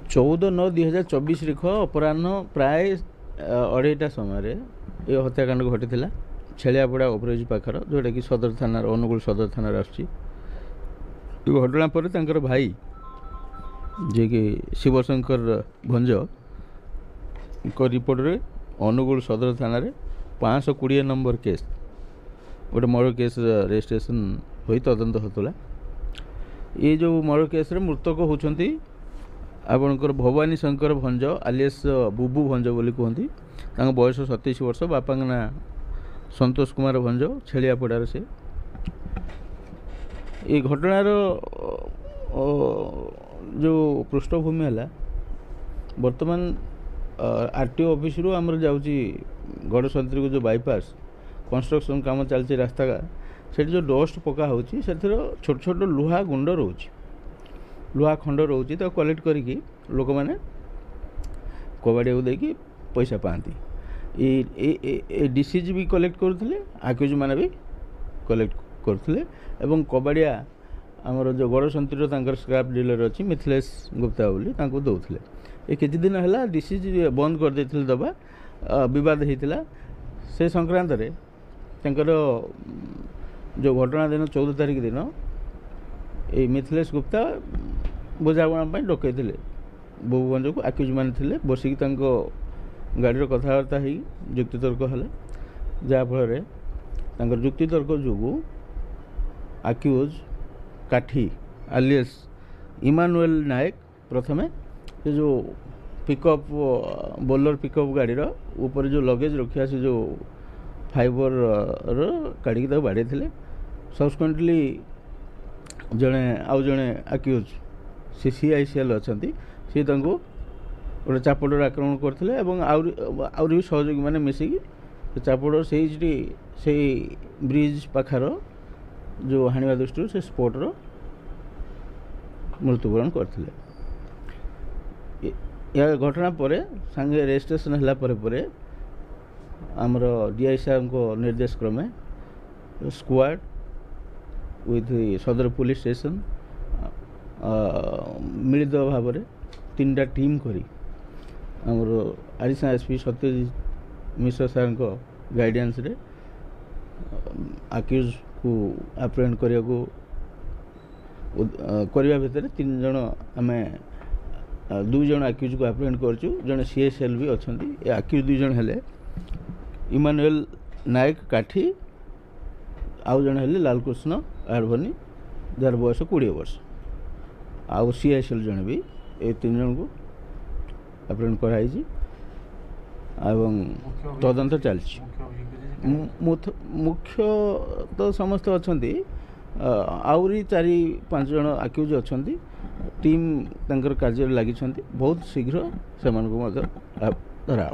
14/9/2024 रेख अपराह्न प्राय 2:30 समय ये हत्याकांड घटी छेलियापड़ा ओभरब्रिज पाखर जोटा कि सदर थाना अनुगुल सदर थाना आसुची घटना पर तांकर भाई जे कि शिवशंकर भंज रिपोर्ट रे अनुगुल सदर थाना 520 नंबर केस गोटे मर्डर केस रजिस्ट्रेशन हो तदंत होता। ये जो मर्डर केस रे मृतक होती आपणकर भवानी शंकर भंज आलियास बुबू भंज बोली कहती बयस 27 वर्ष बापा ना संतोष कुमार भंज छेलियापड़ार से ये घटनार जो पृष्ठभूमि है बर्तमान आरटीओ ऑफिस रु आमर जाउची गड़संतरी को जो बाईपास कंस्ट्रक्शन काम चलती रास्ता का से जो डस्ट पका होची से छोट छोट लुहा गुंड रोची लुहा खंड रोची तो कलेक्ट करिकी लोक मैंने कबाड़िया को देकी पैसा पाती डिसीज भी कलेक्ट करते आक्यूज मैंने भी कलेक्ट करते एवं कबाड़िया आमर जो गड़संतरी स्क्रैप डीलर अच्छी मिथिलेश गुप्ता बोली दौले ये किसी दिन है डिसीज बंद कर देते दबा बद होता से संक्रांत जो घटना दिन 14 तारिख दिन ये मिथिलेश गुप्ता बुझाणा डकई बुबू भंज को आक्यूज मैंने बसिक गाड़ी कथबार्ता हो जुक्तितर्क है जहाँफल जुक्तितर्क जो आक्यूज काठी आलियास इमानुएल नायक प्रथमे से जो पिकअप बोलर पिकअप गाड़ी ऊपर जो लगेज रखा से जो फाइबर काढ़ी बाड़े थे सबसिक्वेंटली जड़े आउ जड़े आक्यूज CICL अच्छा सी गोटे चापड़ आक्रमण करते भी सहयोगी मैंने मिसिकी चापड़ से ब्रिज पाखार जो हाणिबा दृष्टि से स्पॉटर मृत्युवरण करते या घटना पर सांगे रजिस्ट्रेशन है आमर DI साहब को निर्देश क्रमे स्क्वाड विथ सदर पुलिस स्टेशन मिलित भाव में 3टा टीम करी आमर एडिशनल SP सत्यजित मिश्र सार को गाइडेंस रे आक्यूज को एप्रेहेंड करने भितर 3 जन आम 2 जन आक्यूज को एप्रेहेंड करचु जड़े CICL भी अच्छा आक्यूज 2 जन हेले इमानुएल नायक काठी आउ जन हेले लालकृष्ण आडभनी जार बयस 20 वर्ष आउ CICL जन भी ये 3 जन को एप्रेहेंड कराई तदंत चलती मुख्य तो समस्त अच्छा आहरी 4-5 जन आक्यूज अच्छा टीम कार्य लगी बहुत शीघ्र से धरा।